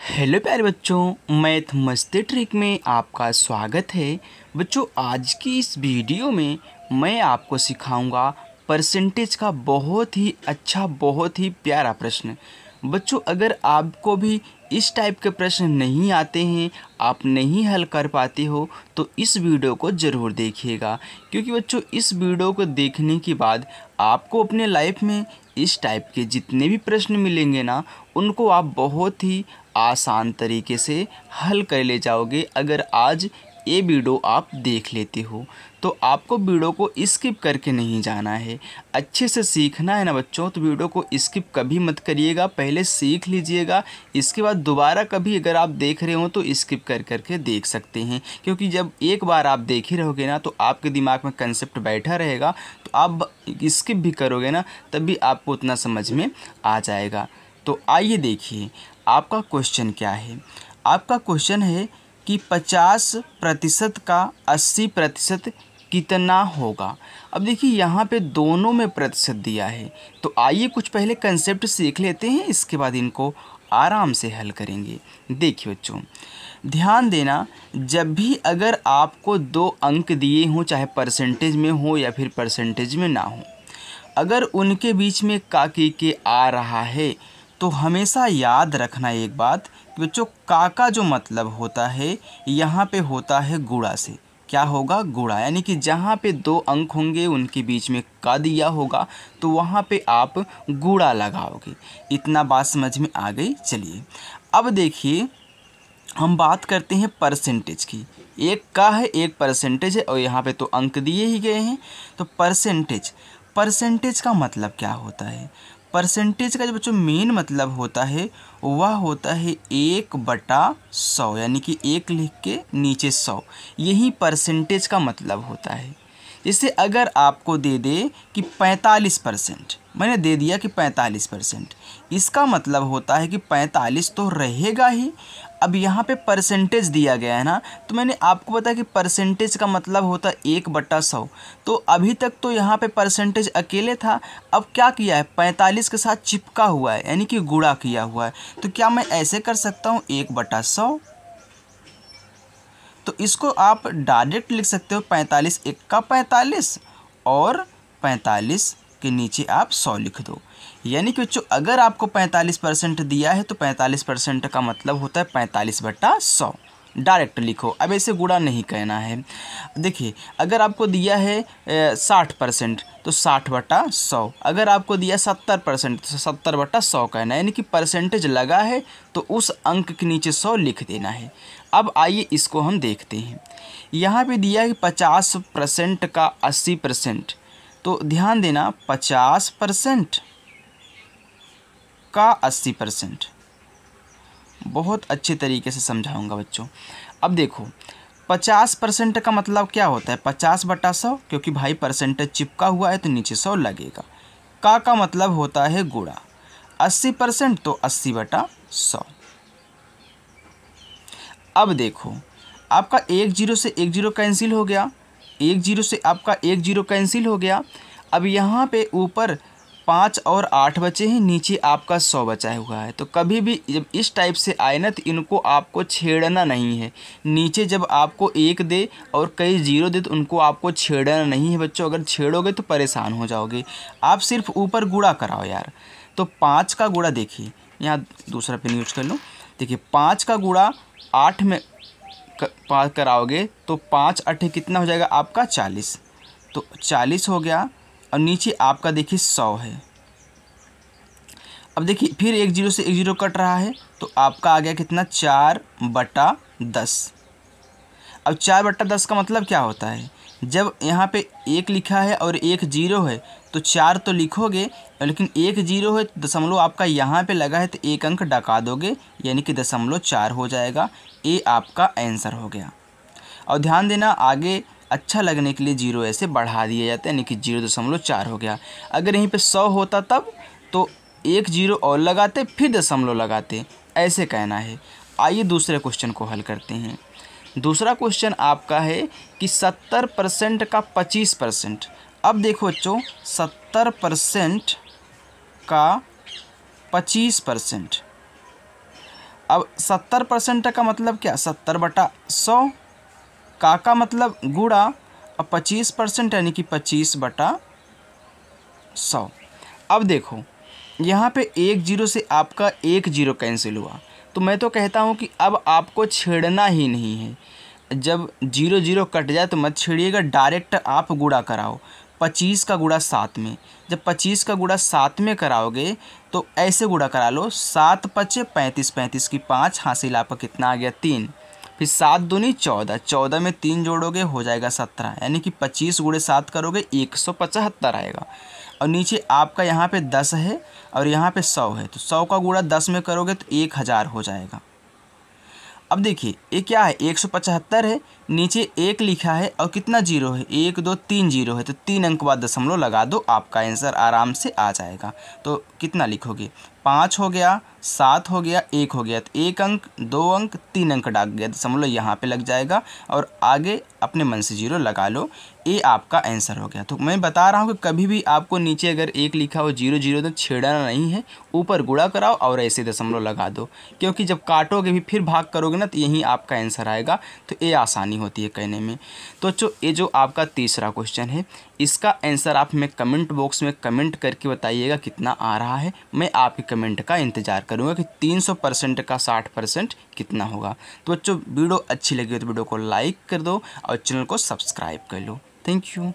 Hello प्यारे बच्चों, math मस्ती ट्रिक में आपका स्वागत है। बच्चों, आज की इस वीडियो में मैं आपको सिखाऊंगा परसेंटेज का बहुत ही अच्छा, बहुत ही प्यारा प्रश्न। बच्चों, अगर आपको भी इस टाइप के प्रश्न नहीं आते हैं, आप नहीं हल कर पाते हो, तो इस वीडियो को ज़रूर देखिएगा। क्योंकि बच्चों, इस वीडियो को देखने के बाद आपको अपने लाइफ में इस टाइप के जितने भी प्रश्न मिलेंगे ना, उनको आप बहुत ही आसान तरीके से हल कर ले जाओगे। अगर आज ये वीडियो आप देख लेते हो तो आपको वीडियो को स्किप करके नहीं जाना है। अच्छे से सीखना है ना बच्चों, तो वीडियो को स्किप कभी मत करिएगा, पहले सीख लीजिएगा। इसके बाद दोबारा कभी अगर आप देख रहे हो तो स्किप कर करके देख सकते हैं। क्योंकि जब एक बार आप देख ही रहोगे ना, तो आपके दिमाग में कंसेप्ट बैठा रहेगा, तो आप स्किप भी करोगे ना, तब भी आपको उतना समझ में आ जाएगा। तो आइए देखिए आपका क्वेश्चन क्या है। आपका क्वेश्चन है कि 50% का 80% कितना होगा। अब देखिए यहाँ पे दोनों में प्रतिशत दिया है, तो आइए कुछ पहले कंसेप्ट सीख लेते हैं, इसके बाद इनको आराम से हल करेंगे। देखिए बच्चों, ध्यान देना, जब भी अगर आपको दो अंक दिए हों, चाहे परसेंटेज में हो या फिर परसेंटेज में ना हो, अगर उनके बीच में का के आ रहा है, तो हमेशा याद रखना एक बात कि बच्चों, का का जो मतलब होता है यहाँ पे होता है गुणा से। क्या होगा? गुणा। यानी कि जहाँ पे दो अंक होंगे उनके बीच में का दिया होगा, तो वहाँ पे आप गुणा लगाओगे। इतना बात समझ में आ गई। चलिए अब देखिए, हम बात करते हैं परसेंटेज की। एक का है, एक परसेंटेज है, और यहाँ पे तो अंक दिए ही गए हैं। तो परसेंटेज का मतलब क्या होता है? परसेंटेज का जो बच्चों मेन मतलब होता है, वह होता है 1/100, यानी कि एक लिख के नीचे 100, यही परसेंटेज का मतलब होता है। जैसे अगर आपको दे दे कि 45%, मैंने दे दिया कि 45%, इसका मतलब होता है कि 45 तो रहेगा ही। अब यहाँ पे परसेंटेज दिया गया है ना, तो मैंने आपको बताया कि परसेंटेज का मतलब होता है 1/100। तो अभी तक तो यहाँ पे परसेंटेज अकेले था, अब क्या किया है, 45 के साथ चिपका हुआ है, यानी कि गुणा किया हुआ है। तो क्या मैं ऐसे कर सकता हूँ 1/100? तो इसको आप डायरेक्ट लिख सकते हो, 45 एक का 45, और 45 के नीचे आप 100 लिख दो। यानी कि बच्चों, अगर आपको 45% दिया है, तो 45% का मतलब होता है 45/100। डायरेक्ट लिखो, अब ऐसे गुणा नहीं कहना है। देखिए, अगर आपको दिया है 60%, तो 60/100। अगर आपको दिया 70%, तो 70/100 कहना है। यानी कि परसेंटेज लगा है तो उस अंक के नीचे 100 लिख देना है। अब आइए इसको हम देखते हैं। यहाँ पे दिया है 50% का 80%, तो ध्यान देना, 50% का 80%, बहुत अच्छे तरीके से समझाऊंगा बच्चों। अब देखो, 50% का मतलब क्या होता है, 50/100, क्योंकि भाई परसेंटेज चिपका हुआ है तो नीचे 100 लगेगा। का मतलब होता है गुणा। 80% तो 80/100। अब देखो, आपका एक जीरो से एक जीरो कैंसिल हो गया, एक जीरो से आपका एक जीरो कैंसिल हो गया। अब यहाँ पे ऊपर 5 और 8 बचे हैं, नीचे आपका 100 बचा हुआ है। तो कभी भी जब इस टाइप से आए ना, तो इनको आपको छेड़ना नहीं है। नीचे जब आपको एक दे और कई जीरो दे, तो उनको आपको छेड़ना नहीं है बच्चों। अगर छेड़ोगे तो परेशान हो जाओगे। आप सिर्फ ऊपर गुणा कराओ यार। तो 5 का गुणा, देखिए यहाँ दूसरा पेन यूज कर लो। देखिए, 5 का गुणा 8 में पार कराओगे, तो 5 8 कितना हो जाएगा आपका 40। तो 40 हो गया, और नीचे आपका देखिए 100 है। अब देखिए, फिर एक जीरो से एक जीरो कट रहा है, तो आपका आ गया कितना, 4/10। अब 4/10 का मतलब क्या होता है, जब यहाँ पे एक लिखा है और एक जीरो है, तो 4 तो लिखोगे, लेकिन एक जीरो है, दशमलव आपका यहाँ पे लगा है, तो एक अंक डका दोगे, यानी कि 0.4 हो जाएगा। ये आपका आंसर हो गया। और ध्यान देना, आगे अच्छा लगने के लिए जीरो ऐसे बढ़ा दिया जाता है, यानी कि 0.4 हो गया। अगर यहीं पे 100 होता तब तो एक जीरो और लगाते, फिर दशमलव लगाते, ऐसे कहना है। आइए दूसरे क्वेश्चन को हल करते हैं। दूसरा क्वेश्चन आपका है कि 70% का 25%। अब देखो बच्चों, 70% का 25%। अब 70% का मतलब क्या, 70/100, का मतलब गुणा, और 25% यानी कि 25/100। अब देखो यहाँ पे 1 जीरो से आपका 1 जीरो कैंसिल हुआ, तो मैं तो कहता हूँ कि अब आपको छेड़ना ही नहीं है। जब 0 0 कट जाए तो मत छेड़िएगा, डायरेक्ट आप गुणा कराओ 25 का गुणा 7 में। जब 25 का गुणा 7 में कराओगे तो ऐसे गुणा करा लो, 7 पचे 35, 35 की 5, हासिल आपका कितना आ गया 3, फिर 7 दूनी 14, 14 में 3 जोड़ोगे हो जाएगा 17, यानी कि 25 गुणे 7 करोगे 175 आएगा। और नीचे आपका यहाँ पे 10 है और यहाँ पे 100 है, तो 100 का गुणा 10 में करोगे तो 1000 हो जाएगा। अब देखिए ये क्या है, 175 है, नीचे 1 लिखा है और कितना जीरो है, 1 2 3 जीरो है, तो 3 अंक बाद दशमलव लगा दो, आपका आंसर आराम से आ जाएगा। तो कितना लिखोगे, 5 हो गया, 7 हो गया, 1 हो गया, तो 1 अंक 2 अंक 3 अंक डाल गया, दशमलव यहाँ पे लग जाएगा और आगे अपने मन से जीरो लगा लो, ये आपका आंसर हो गया। तो मैं बता रहा हूँ कि कभी भी आपको नीचे अगर 1 लिखा हो 0 0 तो छेड़ना नहीं है, ऊपर गुणा कराओ और ऐसे दशमलव लगा दो, क्योंकि जब काटोगे भी फिर भाग करोगे ना तो यही आपका आंसर आएगा। तो ये आसानी होती है कहने में। तो ये जो आपका तीसरा क्वेश्चन है, इसका आंसर आप हमें कमेंट बॉक्स में कमेंट करके बताइएगा कितना आ रहा है। मैं आपके कमेंट का इंतज़ार करूँगा कि 300% का 60% कितना होगा। तो बच्चों वीडियो अच्छी लगी तो वीडियो को लाइक कर दो और चैनल को सब्सक्राइब कर लो। Thank you.